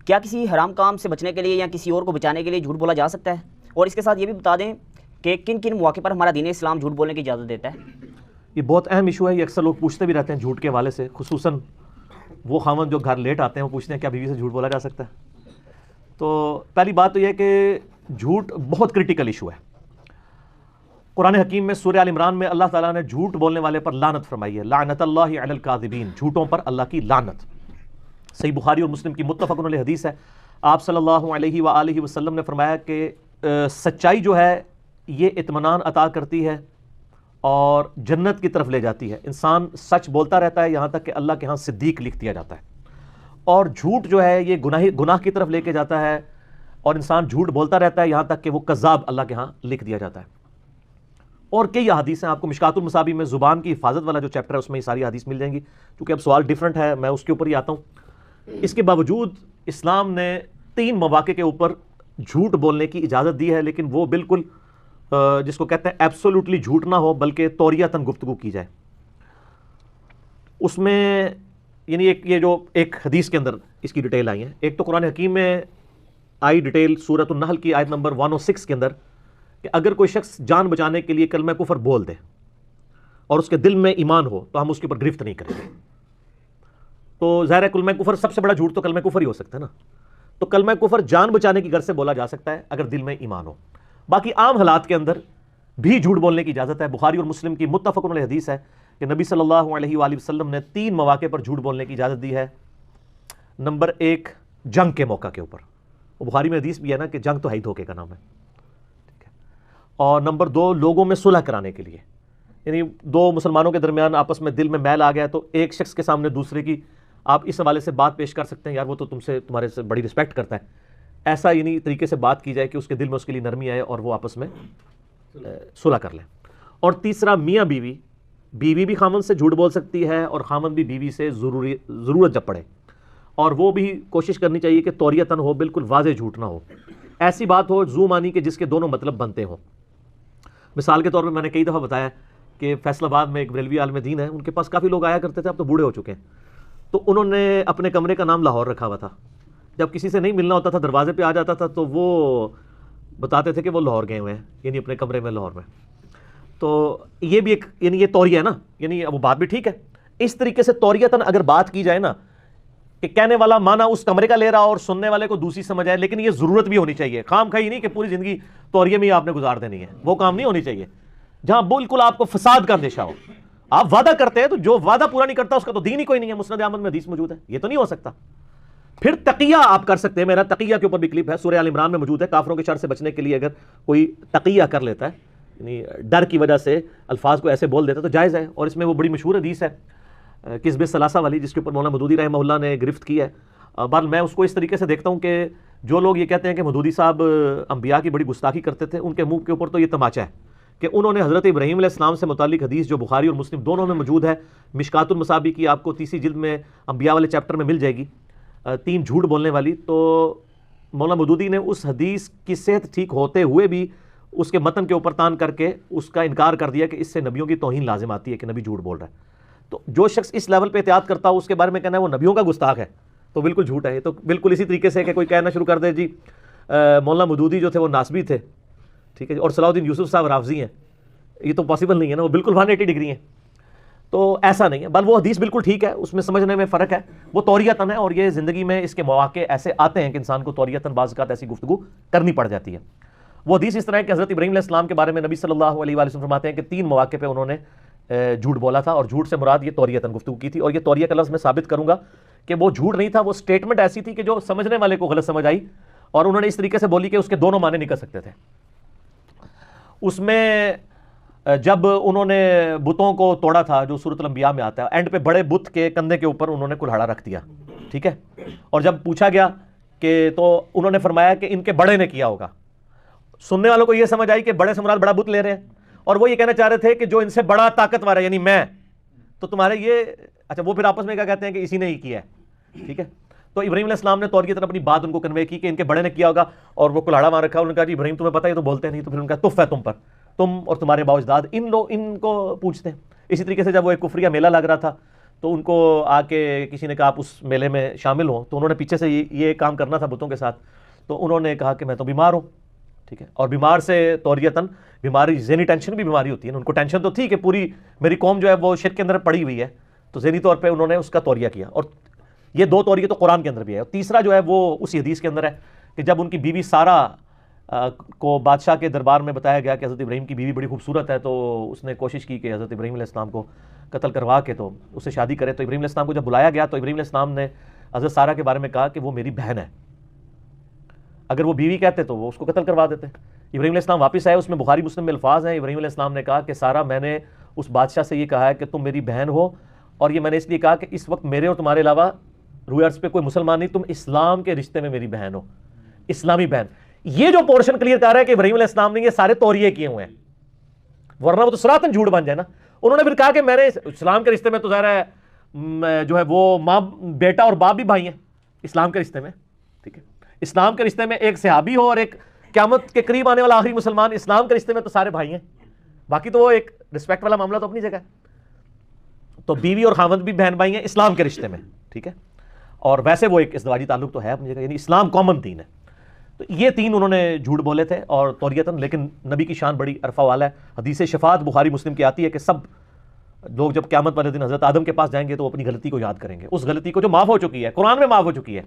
کیا کسی حرام کام سے بچنے کے لیے یا کسی اور کو بچانے کے لیے جھوٹ بولا جا سکتا ہے؟ اور اس کے ساتھ یہ بھی بتا دیں کہ کن کن مواقع پر ہمارا دین اسلام جھوٹ بولنے کی اجازت دیتا ہے؟ یہ بہت اہم ایشو ہے، یہ اکثر لوگ پوچھتے بھی رہتے ہیں جھوٹ کے حوالے سے، خصوصاً وہ خاوند جو گھر لیٹ آتے ہیں وہ پوچھتے ہیں کیا بیوی سے جھوٹ بولا جا سکتا ہے؟ تو پہلی بات تو یہ کہ جھوٹ بہت کرٹیکل ایشو ہے۔ قرآن حکیم میں سورہ آل عمران میں اللہ تعالیٰ نے جھوٹ بولنے والے پر لعنت فرمائی ہے، لعنت اللہ علی الکاذبین، جھوٹوں پر اللہ کی لعنت۔ صحیح بخاری اور مسلم کی متفق علیہ حدیث ہے، آپ صلی اللہ علیہ وآلہ وسلم نے فرمایا کہ سچائی جو ہے یہ اطمینان عطا کرتی ہے اور جنت کی طرف لے جاتی ہے۔ انسان سچ بولتا رہتا ہے یہاں تک کہ اللہ کے ہاں صدیق لکھ دیا جاتا ہے، اور جھوٹ جو ہے یہ گناہ کی طرف لے کے جاتا ہے، اور انسان جھوٹ بولتا رہتا ہے یہاں تک کہ وہ کذاب اللہ کے ہاں لکھ دیا جاتا ہے۔ اور کئی احادیث ہیں، آپ کو مشکات المصابیح میں زبان کی حفاظت والا جو چیپٹر ہے اس میں یہ ساری حدیث مل جائیں گی، کیونکہ اب سوال ڈیفرنٹ ہے، میں اس کے اوپر ہی آتا ہوں۔ اس کے باوجود اسلام نے 3 مواقع کے اوپر جھوٹ بولنے کی اجازت دی ہے، لیکن وہ بالکل جس کو کہتے ہیں ایبسولوٹلی جھوٹ نہ ہو بلکہ توریتاً گفتگو کی جائے۔ اس میں یعنی ایک حدیث کے اندر اس کی ڈیٹیل آئی ہے۔ ایک تو قرآن حکیم میں آئی ڈیٹیل سورۃ النحل کی آیت نمبر 106 کے اندر کہ اگر کوئی شخص جان بچانے کے لیے کلمہ کفر بول دے اور اس کے دل میں ایمان ہو تو ہم اس کے اوپر گرفت نہیں کریں گے۔ تو ظاہر ہے کلمہ کفر سب سے بڑا جھوٹ تو کلمہ کفر ہی ہو سکتا ہے نا، تو کلمہ کفر جان بچانے کی غرض سے بولا جا سکتا ہے اگر دل میں ایمان ہو۔ باقی عام حالات کے اندر بھی جھوٹ بولنے کی اجازت ہے۔ بخاری اور مسلم کی متفق علیہ حدیث ہے کہ نبی صلی اللہ علیہ وآلہ وسلم نے 3 مواقع پر جھوٹ بولنے کی اجازت دی ہے۔ نمبر 1 جنگ کے موقع کے اوپر، وہ بخاری میں حدیث بھی ہے نا کہ جنگ تو ہے ہی دھوکے کا نام ہے، ٹھیک ہے۔ اور نمبر 2 لوگوں میں صلح کرانے کے لیے، یعنی 2 مسلمانوں کے درمیان آپس میں دل میں میل آ گیا تو ایک شخص کے سامنے دوسرے کی آپ اس حوالے سے بات پیش کر سکتے ہیں، یار وہ تو تمہارے سے بڑی رسپیکٹ کرتا ہے، ایسا یعنی طریقے سے بات کی جائے کہ اس کے دل میں اس کے لیے نرمی آئے اور وہ آپس میں صلح کر لیں۔ اور تیسرا میاں بیوی بھی خامند سے جھوٹ بول سکتی ہے اور خامند بھی بیوی سے ضرورت جب پڑے، اور وہ بھی کوشش کرنی چاہیے کہ توریتاً ہو، بالکل واضح جھوٹ نہ ہو، ایسی بات ہو زو مانی کہ جس کے دونوں مطلب بنتے ہوں۔ مثال کے طور پر میں نے کئی دفعہ بتایا کہ فیصل آباد میں ایک بریلوی عالم دین ہے، ان کے پاس کافی لوگ آیا کرتے تھے، اب تو بوڑھے ہو چکے ہیں، تو انہوں نے اپنے کمرے کا نام لاہور رکھا ہوا تھا۔ جب کسی سے نہیں ملنا ہوتا تھا دروازے پہ آ جاتا تھا تو وہ بتاتے تھے کہ وہ لاہور گئے ہوئے ہیں، یعنی اپنے کمرے میں لاہور میں۔ تو یہ بھی ایک یعنی یہ توریہ ہے نا، یعنی وہ بات بھی ٹھیک ہے۔ اس طریقے سے توریتاً اگر بات کی جائے نا کہ کہنے والا مانا اس کمرے کا لے رہا اور سننے والے کو دوسری سمجھ آئے، لیکن یہ ضرورت بھی ہونی چاہیے، خام خواہ نہیں کہ پوری زندگی توریے میں ہی آپ نے گزار دینی ہے، وہ کام نہیں ہونی چاہیے جہاں بالکل آپ کو فساد کا اندیشہ ہو۔ آپ وعدہ کرتے ہیں تو جو وعدہ پورا نہیں کرتا اس کا تو دین ہی کوئی نہیں ہے، مسند احمد میں حدیث موجود ہے، یہ تو نہیں ہو سکتا۔ پھر تقیہ آپ کر سکتے ہیں، میرا تقیہ کے اوپر بھی کلپ ہے، سورہ آل عمران میں موجود ہے، کافروں کے شر سے بچنے کے لیے اگر کوئی تقیہ کر لیتا ہے، یعنی ڈر کی وجہ سے الفاظ کو ایسے بول دیتا ہے تو جائز ہے۔ اور اس میں وہ بڑی مشہور حدیث ہے کذب ثلاثہ والی، جس کے اوپر مولانا مودودی رحمہ اللہ نے گرفت کی ہے۔ بہرحال میں اس کو اس طریقے سے دیکھتا ہوں کہ جو لوگ یہ کہتے ہیں کہ مودودی صاحب انبیاء کی بڑی گستاخی کرتے تھے، ان کے منہ کے اوپر تو یہ تماچا ہے کہ انہوں نے حضرت ابراہیم علیہ السلام سے متعلق حدیث جو بخاری اور مسلم دونوں میں موجود ہے، مشکات المصابیح کی آپ کو 30 جلد میں انبیاء والے چیپٹر میں مل جائے گی، 3 جھوٹ بولنے والی، تو مولانا مودودی نے اس حدیث کی صحت ٹھیک ہوتے ہوئے بھی اس کے متن کے اوپر تان کر کے اس کا انکار کر دیا کہ اس سے نبیوں کی توہین لازم آتی ہے کہ نبی جھوٹ بول رہا ہے۔ تو جو شخص اس لیول پہ احتیاط کرتا ہو اس کے بارے میں کہنا ہے وہ نبیوں کا گستاخ ہے تو بالکل جھوٹ ہے۔ یہ تو بالکل اسی طریقے سے کہ کوئی کہنا شروع کر دے جی مولانا مودودی جو تھے وہ ناسبی تھے، ٹھیک ہے، اور صلاح الدین یوسف صاحب رافضی ہیں، یہ تو پاسبل نہیں ہے نا، وہ بالکل 180 ڈگری ہیں، تو ایسا نہیں ہے۔ بل وہ حدیث بالکل ٹھیک ہے، اس میں سمجھنے میں فرق ہے، وہ توریتاً ہے، اور یہ زندگی میں اس کے مواقع ایسے آتے ہیں کہ انسان کو توریتاً بعض اوقات ایسی گفتگو کرنی پڑ جاتی ہے۔ وہ حدیث اس طرح ہے کہ حضرت ابراہیم علیہ السلام کے بارے میں نبی صلی اللہ علیہ وآلہ وسلم فرماتے ہیں کہ 3 مواقع پہ انہوں نے جھوٹ بولا تھا، اور جھوٹ سے مراد یہ توریتاً گفتگو کی تھی، اور یہ توریہ کا لفظ میں ثابت کروں گا کہ وہ جھوٹ نہیں تھا، وہ سٹیٹمنٹ ایسی تھی کہ جو سمجھنے والے کو غلط سمجھ آئی، اور انہوں نے اس طریقے سے بولی کہ اس کے دونوں معنی نکل سکتے تھے۔ اس میں جب انہوں نے بتوں کو توڑا تھا جو سورۃ الانبیاء میں آتا ہے، اینڈ پہ بڑے بت کے کندھے کے اوپر انہوں نے کلہاڑا رکھ دیا، ٹھیک ہے، اور جب پوچھا گیا کہ تو انہوں نے فرمایا کہ ان کے بڑے نے کیا ہوگا۔ سننے والوں کو یہ سمجھ آئی کہ بڑے سے مراد بڑا بت لے رہے ہیں، اور وہ یہ کہنا چاہ رہے تھے کہ جو ان سے بڑا طاقتور ہے یعنی میں، تو تمہارے یہ اچھا، وہ پھر آپس میں کیا کہتے ہیں کہ اسی نے ہی کیا ہے، ٹھیک ہے۔ تو ابراہیم علیہ السلام نے طور کی طرف اپنی بات ان کو کنوے کی کہ ان کے بڑے نے کیا ہوگا، اور وہ کلاڑا وہاں رکھا، انہوں نے کہا جی ابراہیم تمہیں پتہ ہے تو بولتے نہیں، تو پھر ان کا تف ہے تم پر، تم اور تمہارے باؤ اجداد، ان کو پوچھتے ہیں۔ اسی طریقے سے جب وہ ایک کفریہ میلہ لگ رہا تھا تو ان کو آ کے کسی نے کہا آپ اس میلے میں شامل ہوں، تو انہوں نے پیچھے سے یہ کام کرنا تھا بتوں کے ساتھ، تو انہوں نے کہا کہ میں تو بیمار ہوں، ٹھیک ہے، اور بیمار سے توریتاً بیماری، ذہنی ٹینشن بھی بیماری ہوتی ہے، ان کو ٹینشن تو تھی کہ پوری میری قوم جو ہے وہ شرک کے اندر پڑی ہوئی ہے، تو ذہنی طور پہ انہوں نے اس کا توریہ کیا، اور یہ 2 توریے تو قرآن کے اندر بھی ہے، اور تیسرا جو ہے وہ اسی حدیث کے اندر ہے کہ جب ان کی بیوی سارہ کو بادشاہ کے دربار میں بتایا گیا کہ حضرت ابراہیم کی بیوی بڑی خوبصورت ہے، تو اس نے کوشش کی کہ حضرت ابراہیم علیہ السلام کو قتل کروا کے تو اس سے شادی کرے، تو ابراہیم علیہ السلام کو جب بلایا گیا تو ابراہیم علیہ السلام نے حضرت سارہ کے بارے میں کہا کہ وہ میری بہن ہے، اگر وہ بیوی کہتے تو وہ اس کو قتل کروا دیتے۔ ابراہیم علیہ السلام واپس آئے، اس میں بخاری مسلم میں الفاظ ہیں، ابراہیم علیہ السلام نے کہا کہ سارہ میں نے اس بادشاہ سے یہ کہا ہے کہ تم میری بہن ہو، اور یہ میں نے اس لیے کہا کہ اس وقت میرے اور تمہارے علاوہ روئے ارض پہ کوئی مسلمان نہیں، تم اسلام کے رشتے میں میری بہن ہو، اسلامی بہن۔ یہ جو پورشن کلیئر کر رہا ہے کہ ابراہیم علیہ السلام نے یہ سارے توریے کیے ہوئے ہیں، ورنہ وہ تو سراطن جھوٹ بن جائے نا۔ انہوں نے پھر کہا کہ میں نے اسلام کے رشتے میں تو ظاہر ہے جو ہے وہ ماں بیٹا اور باپ بھی بھائی ہیں اسلام کے رشتے میں، ٹھیک ہے، اسلام کے رشتے میں ایک صحابی ہو اور ایک قیامت کے قریب آنے والا آخری مسلمان، اسلام کے رشتے میں تو سارے بھائی ہیں، باقی تو وہ ایک رسپیکٹ والا معاملہ تو اپنی جگہ ہے۔ تو بیوی اور خاوند بھی بہن بھائی ہیں اسلام کے رشتے میں، ٹھیک ہے، اور ویسے وہ ایک ازدواجی تعلق تو ہے اپنی جگہ، یعنی اسلام کامن دین ہے۔ تو یہ 3 انہوں نے جھوٹ بولے تھے اور توریتاً، لیکن نبی کی شان بڑی عرفہ والا ہے۔ حدیث شفاعت بخاری مسلم کی آتی ہے کہ سب لوگ جب قیامت والے دن حضرت آدم کے پاس جائیں گے تو وہ اپنی غلطی کو یاد کریں گے، اس غلطی کو جو معاف ہو چکی ہے، قرآن میں معاف ہو چکی ہے،